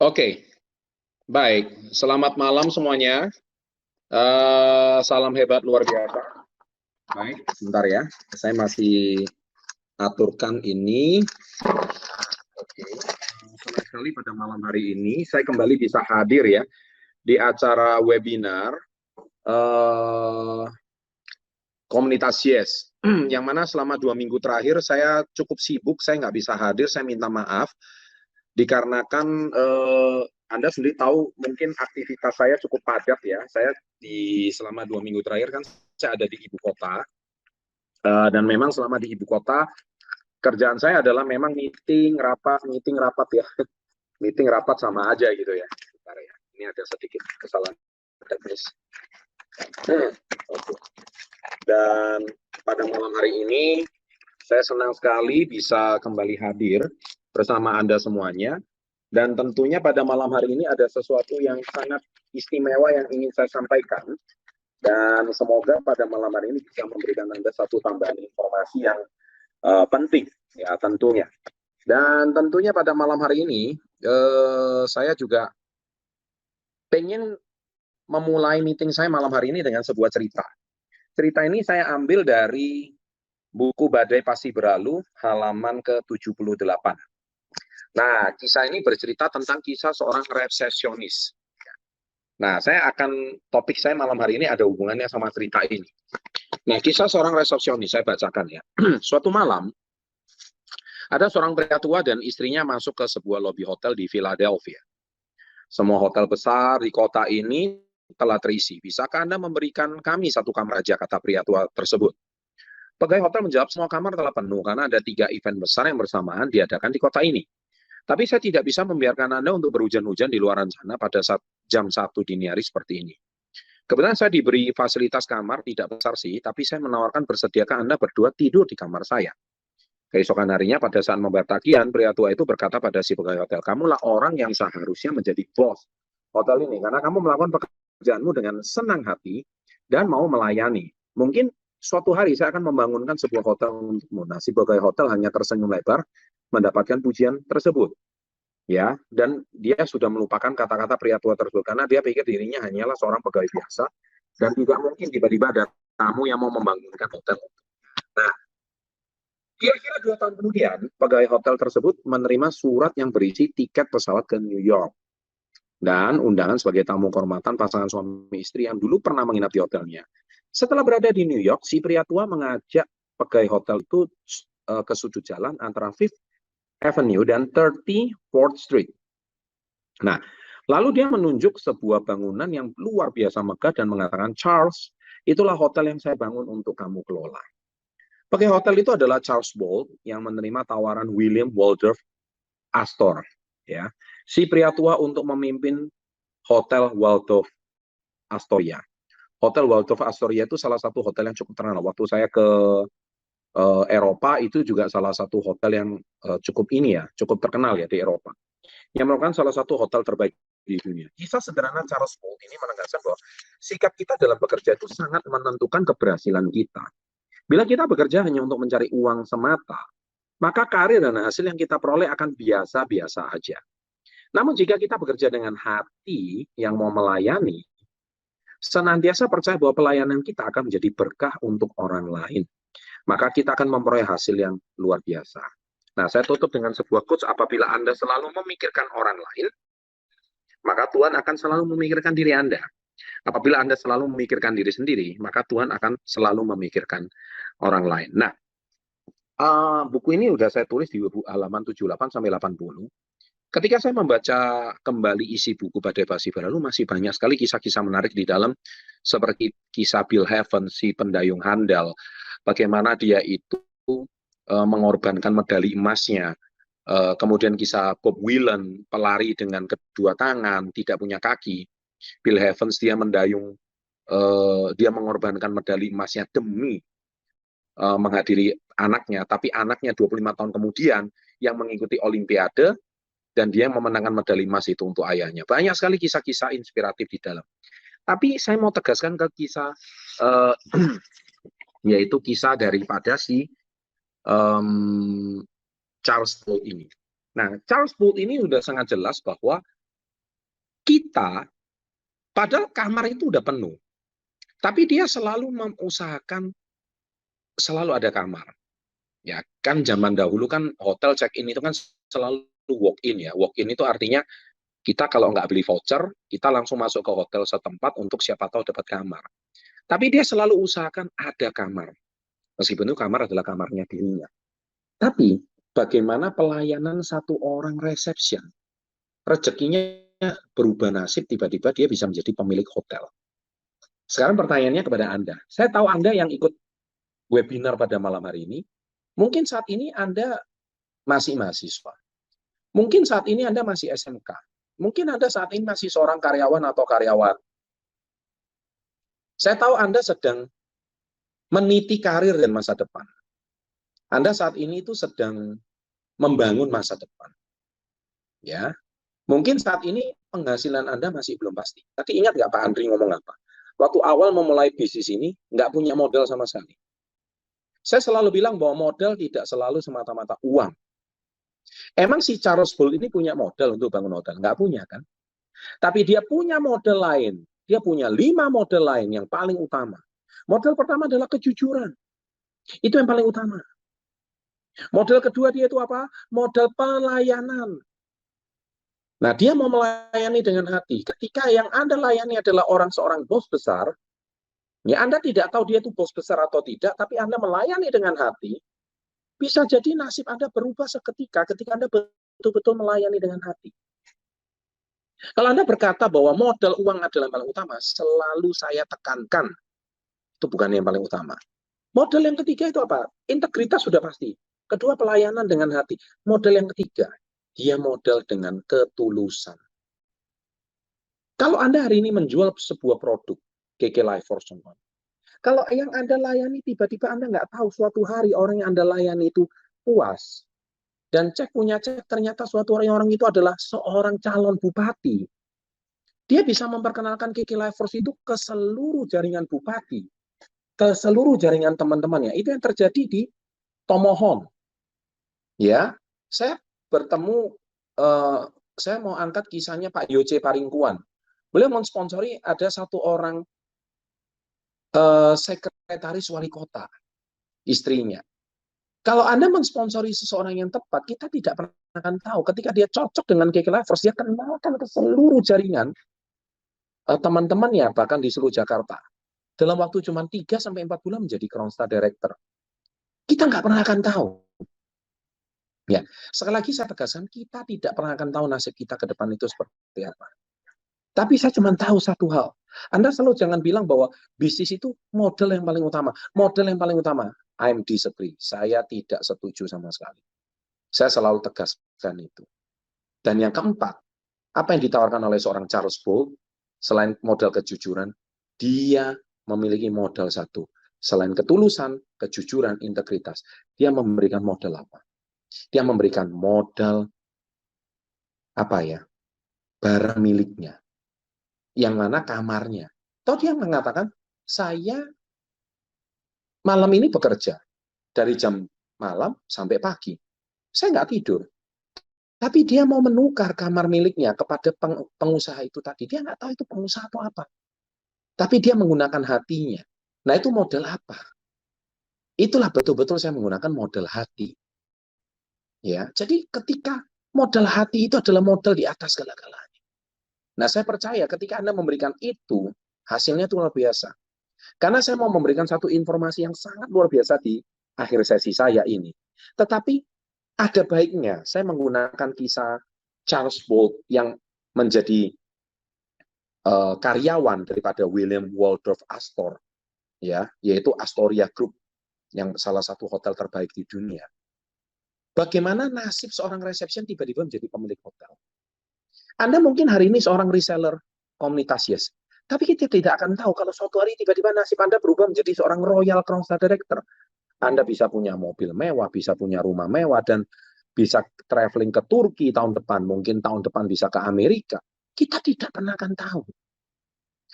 Oke, baik. Selamat malam semuanya. Salam hebat luar biasa. Baik, sebentar ya. Saya masih aturkan ini. Oke. Senang sekali pada malam hari ini saya kembali bisa hadir ya di acara webinar komunitas Yes. Yang mana selama 2 minggu terakhir saya cukup sibuk, saya nggak bisa hadir. Saya minta maaf dikarenakan Anda sendiri tahu mungkin aktivitas saya cukup padat ya. Saya selama 2 minggu terakhir kan saya ada di ibu kota, dan memang selama di ibu kota kerjaan saya adalah memang meeting rapat ya. Meeting rapat sama aja gitu ya. Bentar ya, ini ada sedikit kesalahan teknis. Okay. Dan pada malam hari ini saya senang sekali bisa kembali hadir bersama Anda semuanya. Dan tentunya pada malam hari ini ada sesuatu yang sangat istimewa yang ingin saya sampaikan. Dan semoga pada malam hari ini bisa memberikan Anda satu tambahan informasi yang penting, ya tentunya. Dan tentunya pada malam hari ini, saya juga pengen memulai meeting saya malam hari ini dengan sebuah cerita. Cerita ini saya ambil dari buku Badai Pasti Berlalu, halaman ke-78. Nah, kisah ini bercerita tentang kisah seorang resepsionis. Nah, topik saya malam hari ini ada hubungannya sama cerita ini. Nah, kisah seorang resepsionis, saya bacakan ya. Suatu malam, ada seorang pria tua dan istrinya masuk ke sebuah lobi hotel di Philadelphia. Semua hotel besar di kota ini telah terisi. Bisakah Anda memberikan kami satu kamar aja, kata pria tua tersebut. Pegawai hotel menjawab semua kamar telah penuh karena ada 3 event besar yang bersamaan diadakan di kota ini. Tapi saya tidak bisa membiarkan Anda untuk berhujan-hujan di luar sana pada saat jam 1 dini hari seperti ini. Kebetulan saya diberi fasilitas kamar, tidak besar sih, tapi saya menawarkan bersediakah Anda berdua tidur di kamar saya. Keesokan harinya pada saat membayar tagihan, pria tua itu berkata pada si pegawai hotel, kamulah orang yang seharusnya menjadi bos hotel ini, karena kamu melakukan pekerjaanmu dengan senang hati dan mau melayani. Mungkin suatu hari saya akan membangunkan sebuah hotel untukmu. Nah, si pegawai hotel hanya tersenyum lebar mendapatkan pujian tersebut. Ya, dan dia sudah melupakan kata-kata pria tua tersebut karena dia pikir dirinya hanyalah seorang pegawai biasa dan tidak mungkin tiba-tiba ada tamu yang mau membangunkan hotel. Nah, kira-kira 2 tahun kemudian, pegawai hotel tersebut menerima surat yang berisi tiket pesawat ke New York dan undangan sebagai tamu kehormatan pasangan suami istri yang dulu pernah menginap di hotelnya. Setelah berada di New York, si pria tua mengajak pegawai hotel itu ke sudut jalan antara Fifth Avenue dan 34th Street. Nah, lalu dia menunjuk sebuah bangunan yang luar biasa megah dan mengatakan, Charles, itulah hotel yang saya bangun untuk kamu kelola. Pegawai hotel itu adalah Charles Bolt yang menerima tawaran William Waldorf Astor. Ya, si pria tua untuk memimpin Hotel Waldorf Astoria. Hotel Waldorf Astoria itu salah satu hotel yang cukup terkenal. Waktu saya ke Eropa itu juga salah satu hotel yang cukup terkenal ya di Eropa. Yang merupakan salah satu hotel terbaik di dunia. Kisah sederhana Charles Bolt ini menegaskan bahwa sikap kita dalam bekerja itu sangat menentukan keberhasilan kita. Bila kita bekerja hanya untuk mencari uang semata, maka karir dan hasil yang kita peroleh akan biasa-biasa aja. Namun jika kita bekerja dengan hati yang mau melayani, senantiasa percaya bahwa pelayanan kita akan menjadi berkah untuk orang lain, maka kita akan memperoleh hasil yang luar biasa. Nah, saya tutup dengan sebuah quotes, apabila Anda selalu memikirkan orang lain, maka Tuhan akan selalu memikirkan diri Anda. Apabila Anda selalu memikirkan diri sendiri, maka Tuhan akan selalu memikirkan orang lain. Nah, buku ini sudah saya tulis di halaman 78 sampai 80. Ketika saya membaca kembali isi buku Badai Pasti Berlalu, masih banyak sekali kisah-kisah menarik di dalam, seperti kisah Bill Evans, si pendayung handal, bagaimana dia itu mengorbankan medali emasnya, kemudian kisah Bob Whelan, pelari dengan kedua tangan, tidak punya kaki. Bill Evans, dia mendayung, dia mengorbankan medali emasnya demi menghadiri anaknya, tapi anaknya 25 tahun kemudian yang mengikuti Olimpiade, dan dia memenangkan medali emas itu untuk ayahnya. Banyak sekali kisah-kisah inspiratif di dalam. Tapi saya mau tegaskan ke kisah, yaitu kisah daripada si Charles Bolt ini. Nah, Charles Bolt ini sudah sangat jelas bahwa Kita, padahal kamar itu udah penuh, tapi dia selalu mengusahakan selalu ada kamar. Ya kan zaman dahulu kan hotel check-in itu kan selalu walk-in ya. Walk-in itu artinya kita kalau nggak beli voucher, kita langsung masuk ke hotel setempat untuk siapa tahu dapat kamar. Tapi dia selalu usahakan ada kamar. Meskipun itu kamar adalah kamarnya dirinya. Tapi bagaimana pelayanan satu orang reception? Rezekinya berubah nasib, tiba-tiba dia bisa menjadi pemilik hotel. Sekarang pertanyaannya kepada Anda. Saya tahu Anda yang ikut webinar pada malam hari ini, mungkin saat ini Anda masih mahasiswa. Mungkin saat ini Anda masih SMK. Mungkin Anda saat ini masih seorang karyawan atau karyawan. Saya tahu Anda sedang meniti karir dan masa depan. Anda saat ini itu sedang membangun masa depan. Ya, mungkin saat ini penghasilan Anda masih belum pasti. Tapi ingat nggak Pak Andri ngomong apa? Waktu awal memulai bisnis ini, nggak punya modal sama sekali. Saya selalu bilang bahwa modal tidak selalu semata-mata uang. Emang si Charles Bull ini punya modal untuk bangun hotel? Nggak punya kan? Tapi dia punya modal lain. Dia punya 5 modal lain yang paling utama. Modal pertama adalah kejujuran. Itu yang paling utama. Modal kedua dia itu apa? Modal pelayanan. Nah, dia mau melayani dengan hati. Ketika yang Anda layani adalah seorang bos besar, ya Anda tidak tahu dia itu bos besar atau tidak, tapi Anda melayani dengan hati, bisa jadi nasib Anda berubah seketika ketika Anda betul-betul melayani dengan hati. Kalau Anda berkata bahwa modal uang adalah yang paling utama, selalu saya tekankan, itu bukan yang paling utama. Modal yang ketiga itu apa? Integritas sudah pasti. Kedua, pelayanan dengan hati. Modal yang ketiga, dia modal dengan ketulusan. Kalau Anda hari ini menjual sebuah produk, KK Life Force, kalau yang Anda layani tiba-tiba Anda nggak tahu suatu hari orang yang Anda layani itu puas, dan punya cek ternyata suatu orang itu adalah seorang calon bupati. Dia bisa memperkenalkan KK Life Force itu ke seluruh jaringan bupati, ke seluruh jaringan teman-temannya. Itu yang terjadi di Tomohon. Ya, saya bertemu, saya mau angkat kisahnya Pak Yoce Paringkuan. Beliau mensponsori ada satu orang sekretaris wali kota, istrinya. Kalau Anda mensponsori seseorang yang tepat, kita tidak pernah akan tahu. Ketika dia cocok dengan KK Life Force, dia kenalkan ke seluruh jaringan teman-temannya, bahkan di seluruh Jakarta. Dalam waktu cuma 3-4 bulan menjadi Crown Star Director. Kita nggak pernah akan tahu. Ya, sekali lagi saya tegaskan, kita tidak pernah akan tahu nasib kita ke depan itu seperti apa. Tapi saya cuma tahu satu hal. Anda selalu jangan bilang bahwa bisnis itu modal yang paling utama. Modal yang paling utama. I'm disagree. Saya tidak setuju sama sekali. Saya selalu tegaskan itu. Dan yang keempat, apa yang ditawarkan oleh seorang Charles Bull, selain modal kejujuran, dia memiliki modal satu. Selain ketulusan, kejujuran, integritas, dia memberikan modal apa? Dia memberikan modal apa ya? Barang miliknya. Yang mana kamarnya. Toh dia mengatakan, saya malam ini bekerja. Dari jam malam sampai pagi. Saya nggak tidur. Tapi dia mau menukar kamar miliknya kepada pengusaha itu tadi. Dia nggak tahu itu pengusaha atau apa. Tapi dia menggunakan hatinya. Nah itu modal apa? Itulah betul-betul saya menggunakan modal hati. Ya, jadi ketika modal hati itu adalah modal di atas segala-galanya. Nah, saya percaya ketika Anda memberikan itu, hasilnya itu luar biasa. Karena saya mau memberikan satu informasi yang sangat luar biasa di akhir sesi saya ini. Tetapi ada baiknya saya menggunakan kisah Charles Bolt yang menjadi karyawan daripada William Waldorf Astor, ya, yaitu Astoria Group, yang salah satu hotel terbaik di dunia. Bagaimana nasib seorang reception tiba-tiba menjadi pemilik hotel? Anda mungkin hari ini seorang reseller komunitas Yes, tapi kita tidak akan tahu kalau suatu hari tiba-tiba nasib Anda berubah menjadi seorang Royal Crown Star Director. Anda bisa punya mobil mewah, bisa punya rumah mewah, dan bisa traveling ke Turki tahun depan, mungkin tahun depan bisa ke Amerika. Kita tidak pernah akan tahu.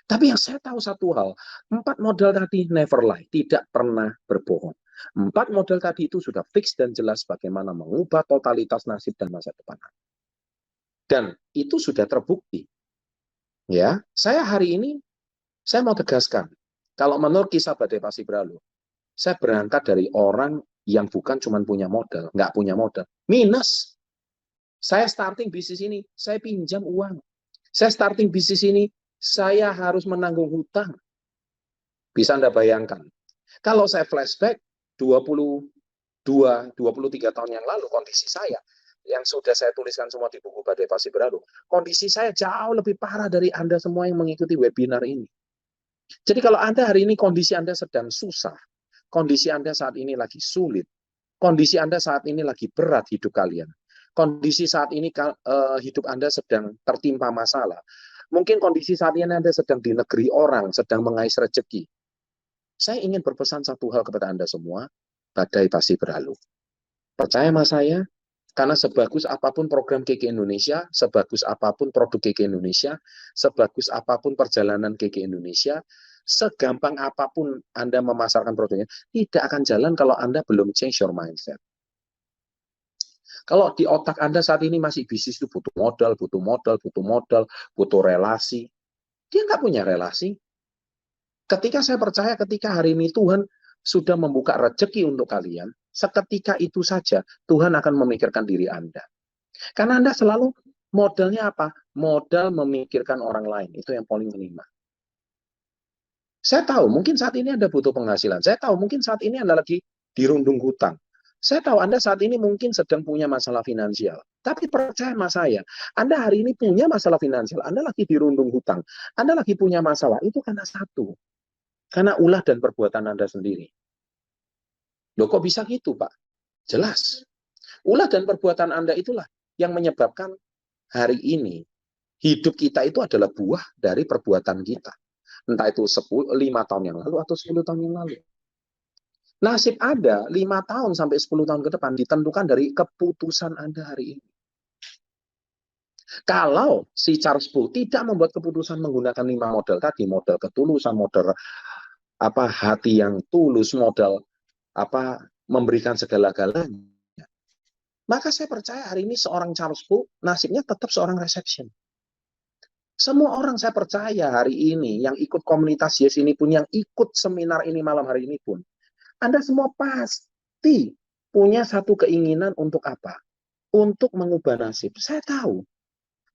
Tapi yang saya tahu satu hal, 4 modal tadi never lie, tidak pernah berbohong. 4 modal tadi itu sudah fix dan jelas bagaimana mengubah totalitas nasib dan masa depan. Dan itu sudah terbukti. Ya, saya hari ini saya mau tegaskan, kalau menurut kisah Badai Pasti Berlalu, saya berangkat dari orang yang bukan cuma punya modal, nggak punya modal, minus. Saya starting bisnis ini, saya pinjam uang. Saya starting bisnis ini, saya harus menanggung hutang. Bisa Anda bayangkan. Kalau saya flashback 23 tahun yang lalu, kondisi saya yang sudah saya tuliskan semua di buku Badai Pasti Berlalu, kondisi saya jauh lebih parah dari Anda semua yang mengikuti webinar ini. Jadi kalau Anda hari ini kondisi Anda sedang susah, kondisi Anda saat ini lagi sulit, kondisi Anda saat ini lagi berat hidup kalian, kondisi saat ini hidup Anda sedang tertimpa masalah, mungkin kondisi saat ini Anda sedang di negeri orang, sedang mengais rezeki. Saya ingin berpesan satu hal kepada Anda semua, badai pasti berlalu. Percaya sama saya, karena sebagus apapun program KK Indonesia, sebagus apapun produk KK Indonesia, sebagus apapun perjalanan KK Indonesia, segampang apapun Anda memasarkan produknya, tidak akan jalan kalau Anda belum change your mindset. Kalau di otak Anda saat ini masih bisnis itu butuh modal, butuh modal, butuh modal, butuh relasi, dia nggak punya relasi. Ketika saya percaya, ketika hari ini Tuhan sudah membuka rezeki untuk kalian, seketika itu saja Tuhan akan memikirkan diri Anda. Karena Anda selalu modalnya apa? Modal memikirkan orang lain. Itu yang paling minimal. Saya tahu mungkin saat ini Anda butuh penghasilan. Saya tahu mungkin saat ini Anda lagi dirundung hutang. Saya tahu Anda saat ini mungkin sedang punya masalah finansial. Tapi percaya sama saya, Anda hari ini punya masalah finansial, Anda lagi dirundung hutang, Anda lagi punya masalah, itu karena satu. Karena ulah dan perbuatan Anda sendiri. Loh kok bisa gitu, Pak? Jelas. Ulah dan perbuatan Anda itulah yang menyebabkan hari ini hidup kita itu adalah buah dari perbuatan kita. Entah itu 5 tahun yang lalu atau 10 tahun yang lalu. Nasib Anda 5 tahun sampai 10 tahun ke depan ditentukan dari keputusan Anda hari ini. Kalau si Charles Bull tidak membuat keputusan menggunakan 5 modal tadi, modal ketulusan, modal hati yang tulus, modal memberikan segala-galanya, maka saya percaya hari ini seorang Charles Bull nasibnya tetap seorang reception. Semua orang saya percaya hari ini yang ikut komunitas Yes ini pun, yang ikut seminar ini malam hari ini pun, Anda semua pasti punya satu keinginan untuk apa? Untuk mengubah nasib. Saya tahu.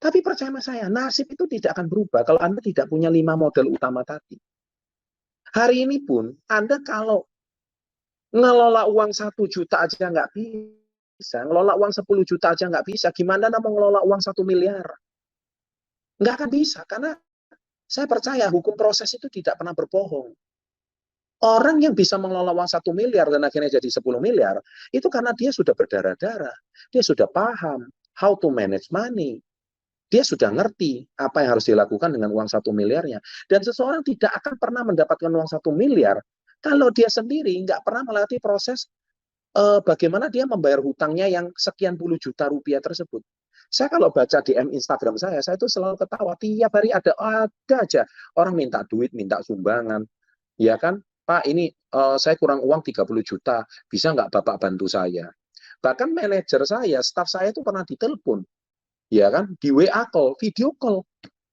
Tapi percaya sama saya, nasib itu tidak akan berubah kalau Anda tidak punya 5 modal utama tadi. Hari ini pun, Anda kalau ngelola uang 1 juta aja nggak bisa, ngelola uang 10 juta aja nggak bisa, gimana Anda mau ngelola uang 1 miliar? Nggak akan bisa, karena saya percaya hukum proses itu tidak pernah berbohong. Orang yang bisa mengelola uang 1 miliar dan akhirnya jadi 10 miliar, itu karena dia sudah berdarah-darah. Dia sudah paham how to manage money. Dia sudah ngerti apa yang harus dilakukan dengan uang 1 miliarnya. Dan seseorang tidak akan pernah mendapatkan uang 1 miliar kalau dia sendiri nggak pernah melatih proses bagaimana dia membayar hutangnya yang sekian puluh juta rupiah tersebut. Saya kalau baca DM Instagram saya itu selalu ketawa. Tiap hari ada aja orang minta duit, minta sumbangan. Ya kan, Pak, ini saya kurang uang 30 juta, bisa nggak Bapak bantu saya? Bahkan manajer saya, staf saya itu pernah ditelepon, ya kan, di WA call, video call.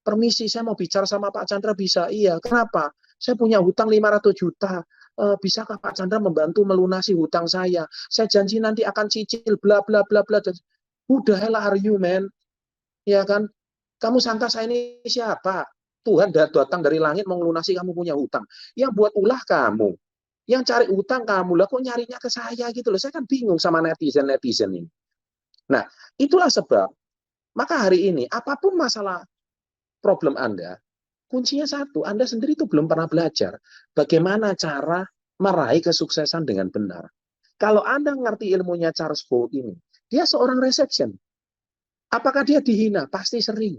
Permisi, saya mau bicara sama Pak Chandra, bisa? Iya, kenapa? Saya punya hutang 500 juta. Bisakah Pak Chandra membantu melunasi hutang saya? Saya janji nanti akan cicil, bla bla bla bla. Who the hell are you, man? Ya kan? Kamu sangka saya ini siapa? Tuhan datang dari langit mau melunasi kamu punya hutang. Yang buat ulah kamu. Yang cari hutang kamu. Lah kok nyarinya ke saya gitu loh. Saya kan bingung sama netizen-netizen ini. Nah, itulah sebab. Maka hari ini, apapun masalah problem Anda, kuncinya satu, Anda sendiri itu belum pernah belajar bagaimana cara meraih kesuksesan dengan benar. Kalau Anda ngerti ilmunya Charles Bowles ini, dia seorang reception. Apakah dia dihina? Pasti sering.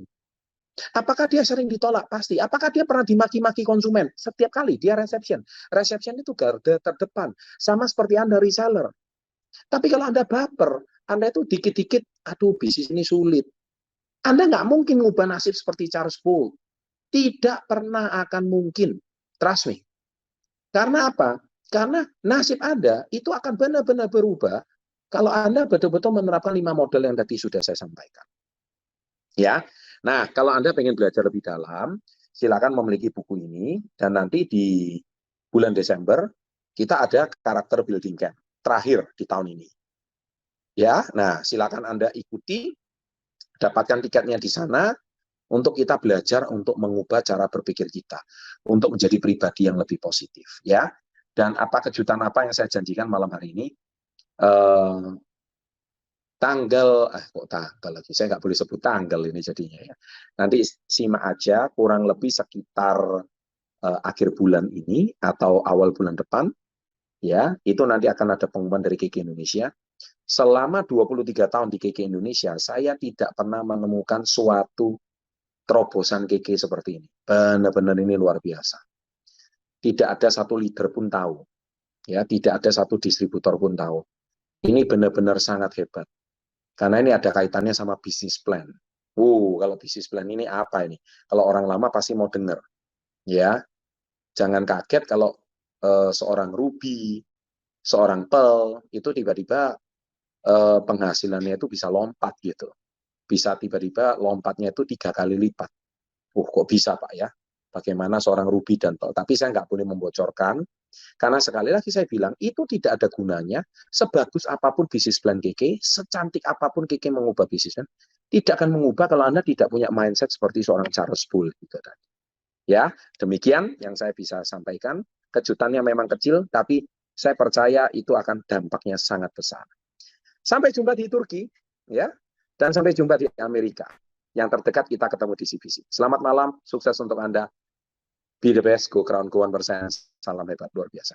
Apakah dia sering ditolak? Pasti. Apakah dia pernah dimaki-maki konsumen? Setiap kali dia reception. Reception itu garda terdepan. Sama seperti Anda reseller. Tapi kalau Anda baper, Anda itu dikit-dikit, aduh bisnis ini sulit. Anda nggak mungkin ngubah nasib seperti Charles Bowles. Tidak pernah akan mungkin. Trust me. Karena apa? Karena nasib Anda itu akan benar-benar berubah kalau Anda betul-betul menerapkan 5 model yang tadi sudah saya sampaikan. Ya, Nah, kalau Anda pengen belajar lebih dalam, silakan memiliki buku ini, dan nanti di bulan Desember, kita ada karakter building camp terakhir di tahun ini. Ya, nah silakan Anda ikuti, dapatkan tiketnya di sana, untuk kita belajar untuk mengubah cara berpikir kita, untuk menjadi pribadi yang lebih positif. Ya, dan apa kejutan apa yang saya janjikan malam hari ini? Kok tanggal lagi, saya nggak boleh sebut tanggal ini jadinya ya. Nanti simak aja, kurang lebih sekitar akhir bulan ini atau awal bulan depan, ya, itu nanti akan ada pengumuman dari KK Indonesia. Selama 23 tahun di KK Indonesia, saya tidak pernah menemukan suatu terobosan KK seperti ini. Benar-benar ini luar biasa. Tidak ada satu leader pun tahu, ya, tidak ada satu distributor pun tahu. Ini benar-benar sangat hebat. Karena ini ada kaitannya sama bisnis plan. Kalau bisnis plan ini apa ini? Kalau orang lama pasti mau dengar. Ya, jangan kaget kalau seorang Ruby, seorang Pearl, itu tiba-tiba penghasilannya itu bisa lompat gitu. Bisa tiba-tiba lompatnya itu 3 kali lipat. Kok bisa Pak ya? Bagaimana seorang Ruby dan Pearl? Tapi saya nggak boleh membocorkan, karena sekali lagi saya bilang, itu tidak ada gunanya, sebagus apapun bisnis plan KK, secantik apapun KK mengubah bisnis plan, tidak akan mengubah kalau Anda tidak punya mindset seperti seorang Charles Bull. Gitu. Ya, demikian yang saya bisa sampaikan. Kejutannya memang kecil, tapi saya percaya itu akan dampaknya sangat besar. Sampai jumpa di Turki, ya, dan sampai jumpa di Amerika. Yang terdekat kita ketemu di CBC. Selamat malam, sukses untuk Anda. Be the best, go crown, go 1%. Salam hebat, luar biasa.